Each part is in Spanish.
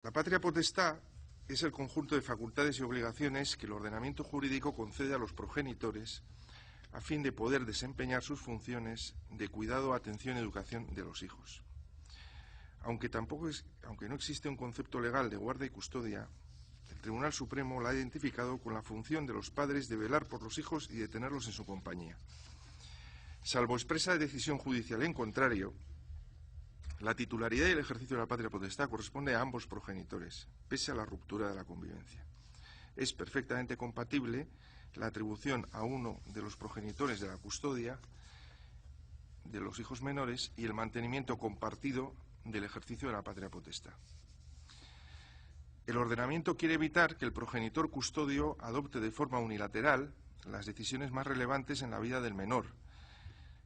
La patria potestad es el conjunto de facultades y obligaciones que el ordenamiento jurídico concede a los progenitores a fin de poder desempeñar sus funciones de cuidado, atención y educación de los hijos. Aunque no existe un concepto legal de guarda y custodia, el Tribunal Supremo la ha identificado con la función de los padres de velar por los hijos y de tenerlos en su compañía. Salvo expresa decisión judicial en contrario, la titularidad y el ejercicio de la patria potestad corresponde a ambos progenitores, pese a la ruptura de la convivencia. Es perfectamente compatible la atribución a uno de los progenitores de la custodia de los hijos menores y el mantenimiento compartido del ejercicio de la patria potestad. El ordenamiento quiere evitar que el progenitor custodio adopte de forma unilateral las decisiones más relevantes en la vida del menor,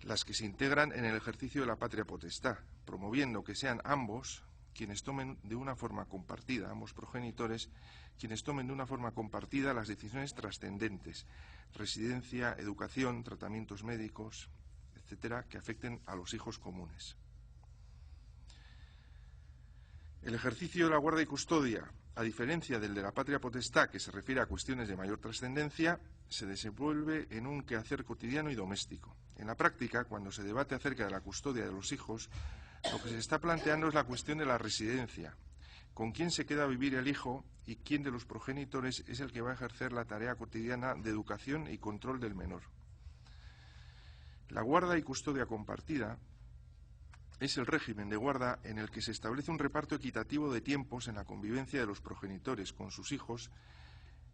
las que se integran en el ejercicio de la patria potestad, promoviendo que sean ambos quienes tomen de una forma compartida, ambos progenitores, quienes tomen de una forma compartida las decisiones trascendentes, residencia, educación, tratamientos médicos, etcétera, que afecten a los hijos comunes. El ejercicio de la guarda y custodia, a diferencia del de la patria potestad, que se refiere a cuestiones de mayor trascendencia, se desenvuelve en un quehacer cotidiano y doméstico. En la práctica, cuando se debate acerca de la custodia de los hijos, lo que se está planteando es la cuestión de la residencia, con quién se queda a vivir el hijo y quién de los progenitores es el que va a ejercer la tarea cotidiana de educación y control del menor. La guarda y custodia compartida es el régimen de guarda en el que se establece un reparto equitativo de tiempos en la convivencia de los progenitores con sus hijos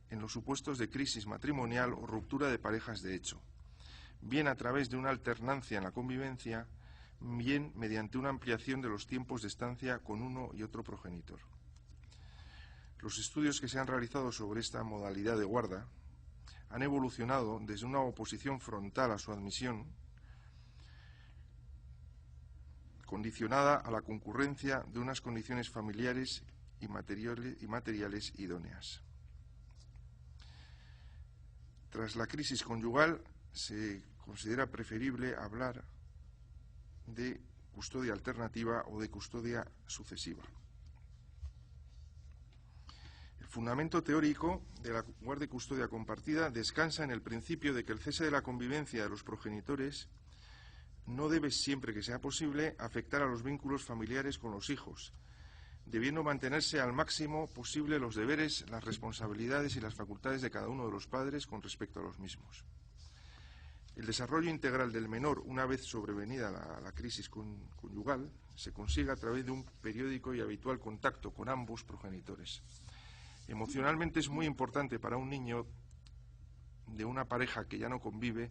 en los supuestos de crisis matrimonial o ruptura de parejas de hecho, bien a través de una alternancia en la convivencia, bien mediante una ampliación de los tiempos de estancia con uno y otro progenitor. Los estudios que se han realizado sobre esta modalidad de guarda han evolucionado desde una oposición frontal a su admisión, condicionada a la concurrencia de unas condiciones familiares y materiales idóneas. Tras la crisis conyugal, se considera preferible hablar de custodia alternativa o de custodia sucesiva. El fundamento teórico de la guarda y custodia compartida descansa en el principio de que el cese de la convivencia de los progenitores no debe, siempre que sea posible, afectar a los vínculos familiares con los hijos, debiendo mantenerse al máximo posible los deberes, las responsabilidades y las facultades de cada uno de los padres con respecto a los mismos. El desarrollo integral del menor, una vez sobrevenida la crisis conyugal, se consigue a través de un periódico y habitual contacto con ambos progenitores. Emocionalmente es muy importante para un niño de una pareja que ya no convive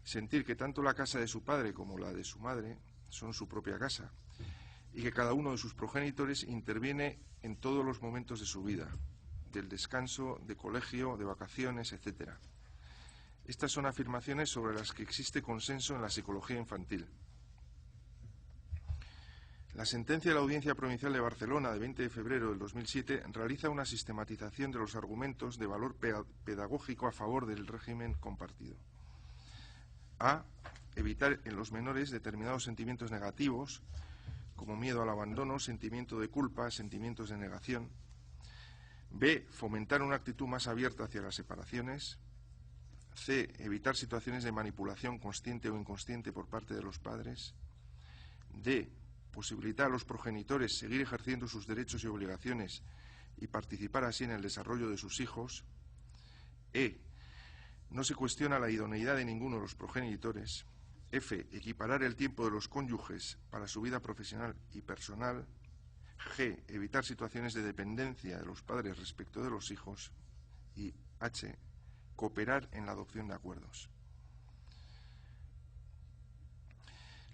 sentir que tanto la casa de su padre como la de su madre son su propia casa y que cada uno de sus progenitores interviene en todos los momentos de su vida, del descanso, de colegio, de vacaciones, etcétera. Estas son afirmaciones sobre las que existe consenso en la psicología infantil. La sentencia de la Audiencia Provincial de Barcelona de 20 de febrero del 2007 realiza una sistematización de los argumentos de valor pedagógico a favor del régimen compartido. A. Evitar en los menores determinados sentimientos negativos, como miedo al abandono, sentimiento de culpa, sentimientos de negación. B. Fomentar una actitud más abierta hacia las separaciones. C. Evitar situaciones de manipulación consciente o inconsciente por parte de los padres. D. Posibilitar a los progenitores seguir ejerciendo sus derechos y obligaciones y participar así en el desarrollo de sus hijos. E. No se cuestiona la idoneidad de ninguno de los progenitores. F. Equiparar el tiempo de los cónyuges para su vida profesional y personal. G. Evitar situaciones de dependencia de los padres respecto de los hijos. Y H. Cooperar en la adopción de acuerdos.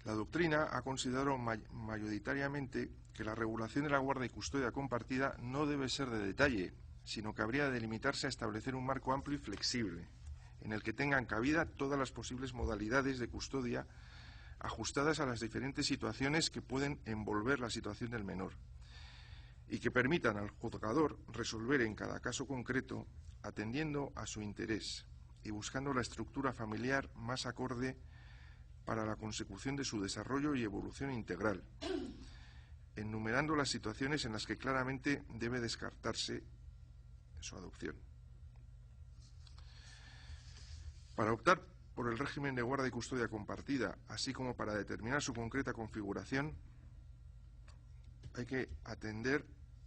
La doctrina ha considerado mayoritariamente que la regulación de la guarda y custodia compartida no debe ser de detalle, sino que habría de limitarse a establecer un marco amplio y flexible, en el que tengan cabida todas las posibles modalidades de custodia ajustadas a las diferentes situaciones que pueden envolver la situación del menor y que permitan al juzgador resolver en cada caso concreto atendiendo a su interés y buscando la estructura familiar más acorde para la consecución de su desarrollo y evolución integral, enumerando las situaciones en las que claramente debe descartarse su adopción. Para optar por el régimen de guarda y custodia compartida, así como para determinar su concreta configuración, hay que atender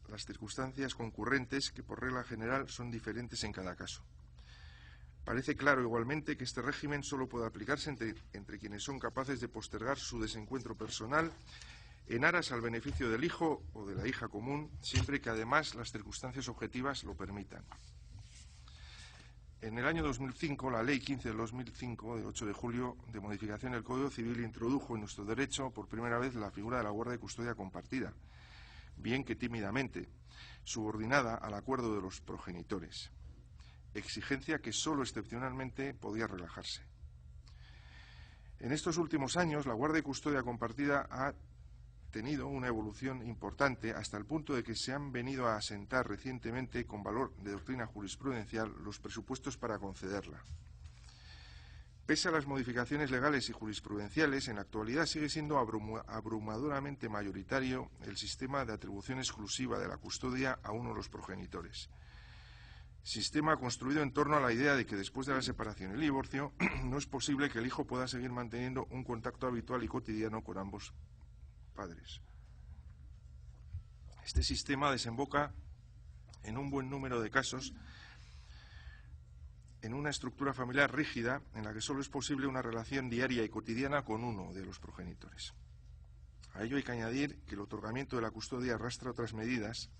las circunstancias concurrentes que por regla general son diferentes en cada caso. Parece claro igualmente que este régimen solo puede aplicarse entre quienes son capaces de postergar su desencuentro personal en aras al beneficio del hijo o de la hija común, siempre que además las circunstancias objetivas lo permitan. En el año 2005, la Ley 15 del 2005, de 8 de julio, de modificación del Código Civil, introdujo en nuestro derecho por primera vez la figura de la guarda y custodia compartida, bien que tímidamente, subordinada al acuerdo de los progenitores, exigencia que solo excepcionalmente podía relajarse. En estos últimos años, la guarda y custodia compartida ha tenido una evolución importante hasta el punto de que se han venido a asentar recientemente con valor de doctrina jurisprudencial los presupuestos para concederla. Pese a las modificaciones legales y jurisprudenciales, en la actualidad sigue siendo abrumadoramente mayoritario el sistema de atribución exclusiva de la custodia a uno de los progenitores. Sistema construido en torno a la idea de que después de la separación y el divorcio no es posible que el hijo pueda seguir manteniendo un contacto habitual y cotidiano con ambos padres. Este sistema desemboca en un buen número de casos en una estructura familiar rígida en la que solo es posible una relación diaria y cotidiana con uno de los progenitores. A ello hay que añadir que el otorgamiento de la custodia arrastra otras medidas,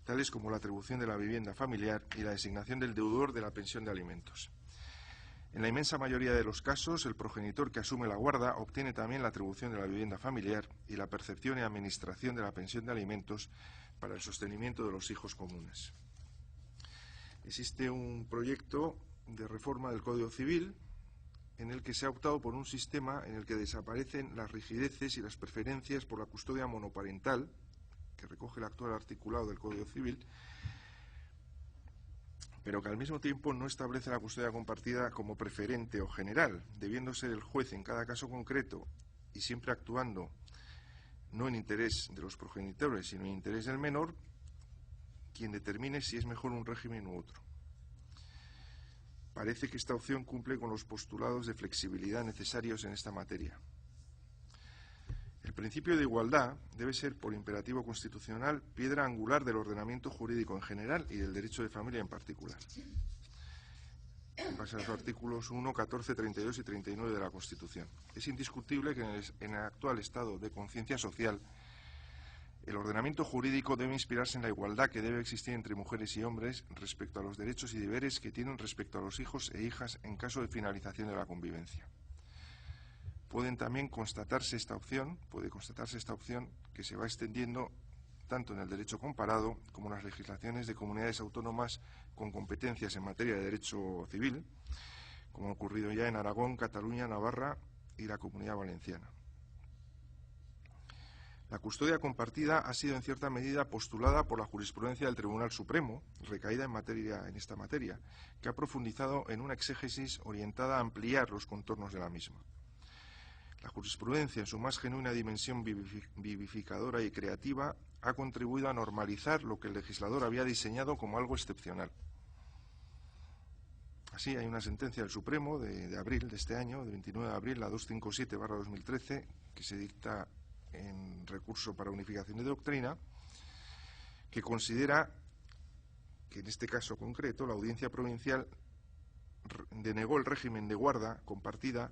tales como la atribución de la vivienda familiar y la designación del deudor de la pensión de alimentos. En la inmensa mayoría de los casos, el progenitor que asume la guarda obtiene también la atribución de la vivienda familiar y la percepción y administración de la pensión de alimentos para el sostenimiento de los hijos comunes. Existe un proyecto de reforma del Código Civil en el que se ha optado por un sistema en el que desaparecen las rigideces y las preferencias por la custodia monoparental, que recoge el actual articulado del Código Civil, pero que al mismo tiempo no establece la custodia compartida como preferente o general, debiendo ser el juez en cada caso concreto y siempre actuando no en interés de los progenitores, sino en interés del menor, quien determine si es mejor un régimen u otro. Parece que esta opción cumple con los postulados de flexibilidad necesarios en esta materia. El principio de igualdad debe ser, por imperativo constitucional, piedra angular del ordenamiento jurídico en general y del derecho de familia en particular. En base a los artículos 1, 14, 32 y 39 de la Constitución. Es indiscutible que en el actual estado de conciencia social, el ordenamiento jurídico debe inspirarse en la igualdad que debe existir entre mujeres y hombres respecto a los derechos y deberes que tienen respecto a los hijos e hijas en caso de finalización de la convivencia. Puede constatarse esta opción que se va extendiendo tanto en el derecho comparado como en las legislaciones de comunidades autónomas con competencias en materia de derecho civil, como ha ocurrido ya en Aragón, Cataluña, Navarra y la Comunidad Valenciana. La custodia compartida ha sido en cierta medida postulada por la jurisprudencia del Tribunal Supremo, recaída en esta materia, que ha profundizado en una exégesis orientada a ampliar los contornos de la misma. La jurisprudencia, en su más genuina dimensión vivificadora y creativa, ha contribuido a normalizar lo que el legislador había diseñado como algo excepcional. Así, hay una sentencia del Supremo de abril de este año, de 29 de abril, la 257/2013, que se dicta en recurso para unificación de doctrina, que considera que en este caso concreto la Audiencia Provincial denegó el régimen de guarda compartida,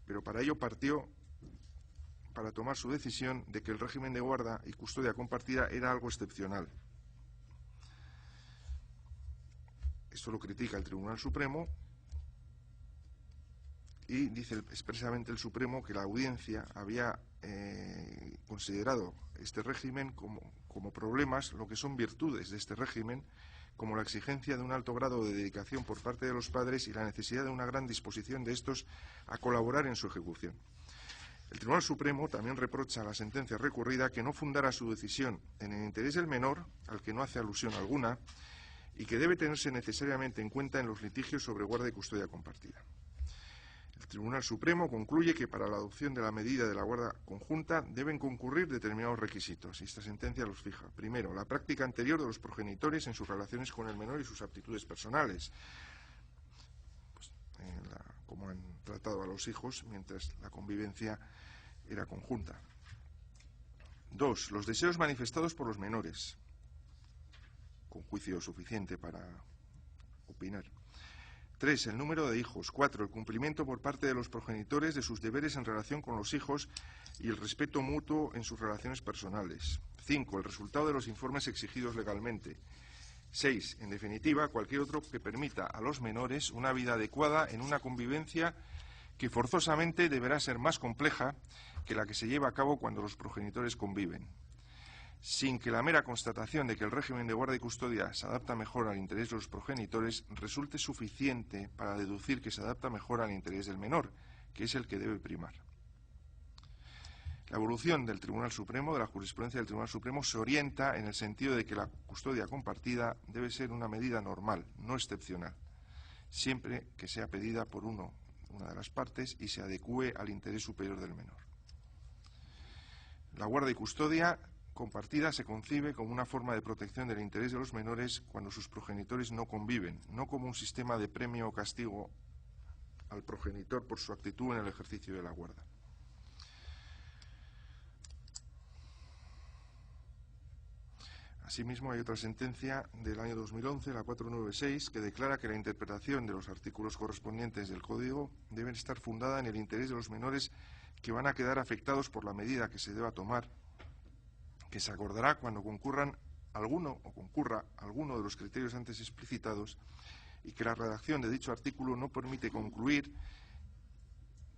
pero para ello partió para tomar su decisión de que el régimen de guarda y custodia compartida era algo excepcional. Esto lo critica el Tribunal Supremo y dice expresamente el Supremo que la Audiencia había considerado este régimen como problemas, lo que son virtudes de este régimen, como la exigencia de un alto grado de dedicación por parte de los padres y la necesidad de una gran disposición de estos a colaborar en su ejecución. El Tribunal Supremo también reprocha a la sentencia recurrida que no fundara su decisión en el interés del menor, al que no hace alusión alguna, y que debe tenerse necesariamente en cuenta en los litigios sobre guarda y custodia compartida. El Tribunal Supremo concluye que para la adopción de la medida de la guarda conjunta deben concurrir determinados requisitos, y esta sentencia los fija. Primero, la práctica anterior de los progenitores en sus relaciones con el menor y sus aptitudes personales, pues, como han tratado a los hijos mientras la convivencia era conjunta. Dos, los deseos manifestados por los menores, con juicio suficiente para opinar. 3. El número de hijos. 4. El cumplimiento por parte de los progenitores de sus deberes en relación con los hijos y el respeto mutuo en sus relaciones personales. 5. El resultado de los informes exigidos legalmente. 6. En definitiva, cualquier otro que permita a los menores una vida adecuada en una convivencia que forzosamente deberá ser más compleja que la que se lleva a cabo cuando los progenitores conviven, sin que la mera constatación de que el régimen de guarda y custodia se adapta mejor al interés de los progenitores resulte suficiente para deducir que se adapta mejor al interés del menor, que es el que debe primar. La evolución del Tribunal Supremo, de la jurisprudencia del Tribunal Supremo, se orienta en el sentido de que la custodia compartida debe ser una medida normal, no excepcional, siempre que sea pedida por una de las partes y se adecúe al interés superior del menor. La guarda y custodia compartida se concibe como una forma de protección del interés de los menores cuando sus progenitores no conviven, no como un sistema de premio o castigo al progenitor por su actitud en el ejercicio de la guarda. Asimismo, hay otra sentencia del año 2011, la 496, que declara que la interpretación de los artículos correspondientes del Código debe estar fundada en el interés de los menores que van a quedar afectados por la medida que se deba tomar, que se acordará cuando concurra alguno de los criterios antes explicitados, y que la redacción de dicho artículo no permite concluir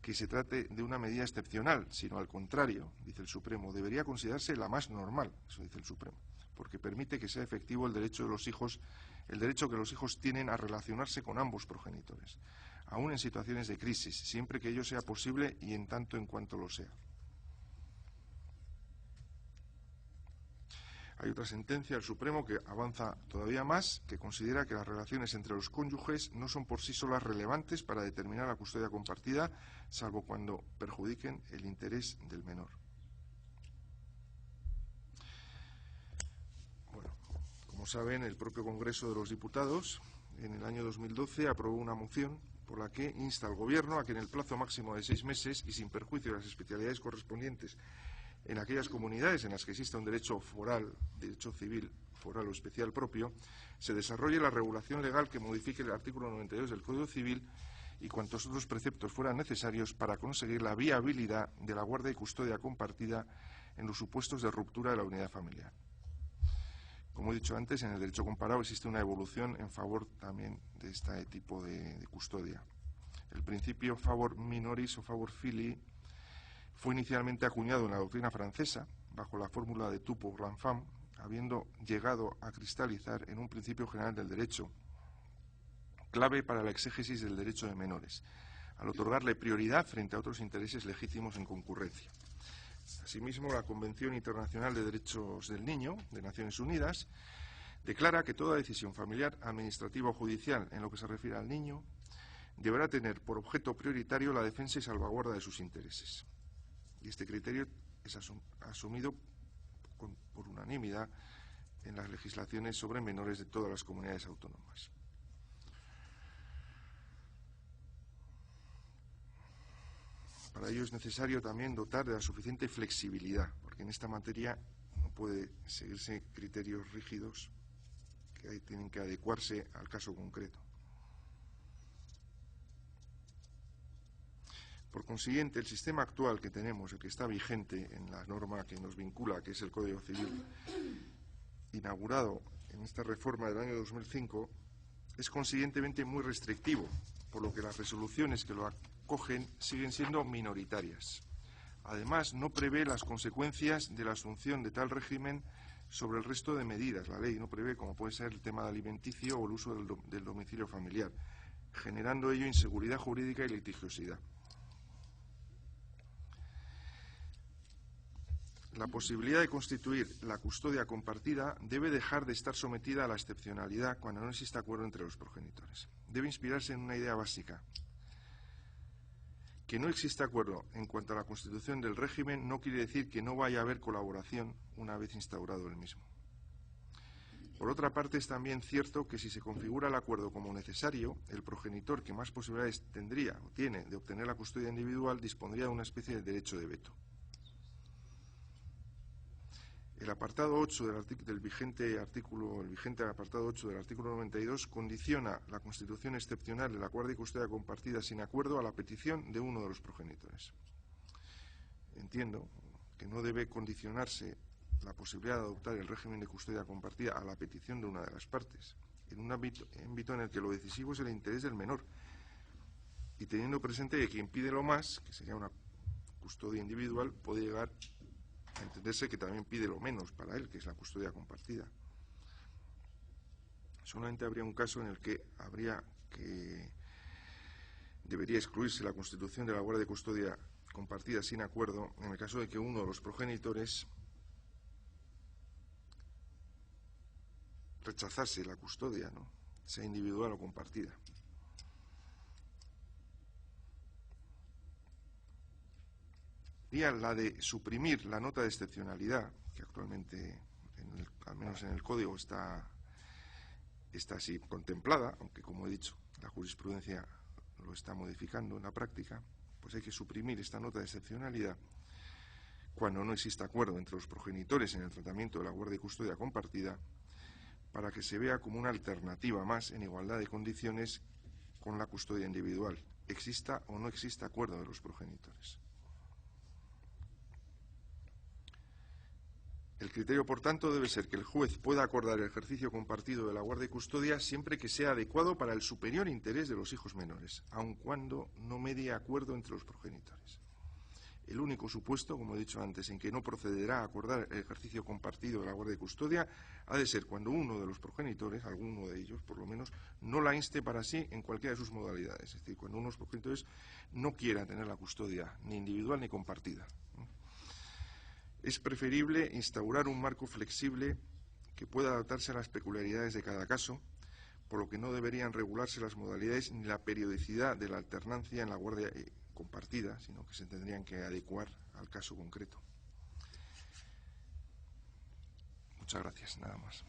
que se trate de una medida excepcional, sino al contrario, dice el Supremo, debería considerarse la más normal, eso dice el Supremo, porque permite que sea efectivo el derecho que los hijos tienen a relacionarse con ambos progenitores, aun en situaciones de crisis, siempre que ello sea posible y en tanto en cuanto lo sea. Hay otra sentencia del Supremo que avanza todavía más, que considera que las relaciones entre los cónyuges no son por sí solas relevantes para determinar la custodia compartida, salvo cuando perjudiquen el interés del menor. Bueno, como saben, el propio Congreso de los Diputados en el año 2012 aprobó una moción por la que insta al Gobierno a que en el plazo máximo de 6 meses y sin perjuicio de las especialidades correspondientes en aquellas comunidades en las que exista un derecho foral, derecho civil foral o especial propio, se desarrolle la regulación legal que modifique el artículo 92 del Código Civil y cuantos otros preceptos fueran necesarios para conseguir la viabilidad de la guarda y custodia compartida en los supuestos de ruptura de la unidad familiar. Como he dicho antes, en el derecho comparado existe una evolución en favor también de este tipo de custodia. El principio favor minoris o favor filii fue inicialmente acuñado en la doctrina francesa, bajo la fórmula de tout pour l'enfant, habiendo llegado a cristalizar en un principio general del derecho, clave para la exégesis del derecho de menores, al otorgarle prioridad frente a otros intereses legítimos en concurrencia. Asimismo, la Convención Internacional de Derechos del Niño, de Naciones Unidas, declara que toda decisión familiar, administrativa o judicial en lo que se refiere al niño deberá tener por objeto prioritario la defensa y salvaguarda de sus intereses. Y este criterio es asumido por unanimidad en las legislaciones sobre menores de todas las comunidades autónomas. Para ello es necesario también dotar de la suficiente flexibilidad, porque en esta materia no puede seguirse criterios rígidos que tienen que adecuarse al caso concreto. Por consiguiente, el sistema actual que tenemos, el que está vigente en la norma que nos vincula, que es el Código Civil, inaugurado en esta reforma del año 2005, es consiguientemente muy restrictivo, por lo que las resoluciones que lo acogen siguen siendo minoritarias. Además, no prevé las consecuencias de la asunción de tal régimen sobre el resto de medidas. La ley no prevé, como puede ser el tema alimenticio o el uso del domicilio familiar, generando ello inseguridad jurídica y litigiosidad. La posibilidad de constituir la custodia compartida debe dejar de estar sometida a la excepcionalidad cuando no existe acuerdo entre los progenitores. Debe inspirarse en una idea básica. Que no exista acuerdo en cuanto a la constitución del régimen no quiere decir que no vaya a haber colaboración una vez instaurado el mismo. Por otra parte, es también cierto que si se configura el acuerdo como necesario, el progenitor que más posibilidades tendría o tiene de obtener la custodia individual dispondría de una especie de derecho de veto. El apartado 8 del vigente apartado 8 del artículo 92 condiciona la constitución excepcional de la guardia y custodia compartida sin acuerdo a la petición de uno de los progenitores. Entiendo que no debe condicionarse la posibilidad de adoptar el régimen de custodia compartida a la petición de una de las partes, en un ámbito en el que lo decisivo es el interés del menor, y teniendo presente que quien pide lo más, que sería una custodia individual, puede llegar a entenderse que también pide lo menos para él, que es la custodia compartida. Solamente habría un caso en el que debería excluirse la constitución de la guardia de custodia compartida sin acuerdo, en el caso de que uno de los progenitores rechazase la custodia, ¿no?, sea individual o compartida. Sería la de suprimir la nota de excepcionalidad, que actualmente, al menos en el Código, está así contemplada, aunque, como he dicho, la jurisprudencia lo está modificando en la práctica. Pues hay que suprimir esta nota de excepcionalidad cuando no exista acuerdo entre los progenitores en el tratamiento de la guardia y custodia compartida, para que se vea como una alternativa más en igualdad de condiciones con la custodia individual, exista o no exista acuerdo de los progenitores. El criterio, por tanto, debe ser que el juez pueda acordar el ejercicio compartido de la guardia y custodia siempre que sea adecuado para el superior interés de los hijos menores, aun cuando no medie acuerdo entre los progenitores. El único supuesto, como he dicho antes, en que no procederá a acordar el ejercicio compartido de la guardia y custodia ha de ser cuando uno de los progenitores, alguno de ellos por lo menos, no la inste para sí en cualquiera de sus modalidades. Es decir, cuando uno de los progenitores no quiera tener la custodia ni individual ni compartida. Es preferible instaurar un marco flexible que pueda adaptarse a las peculiaridades de cada caso, por lo que no deberían regularse las modalidades ni la periodicidad de la alternancia en la guardia compartida, sino que se tendrían que adecuar al caso concreto. Muchas gracias, nada más.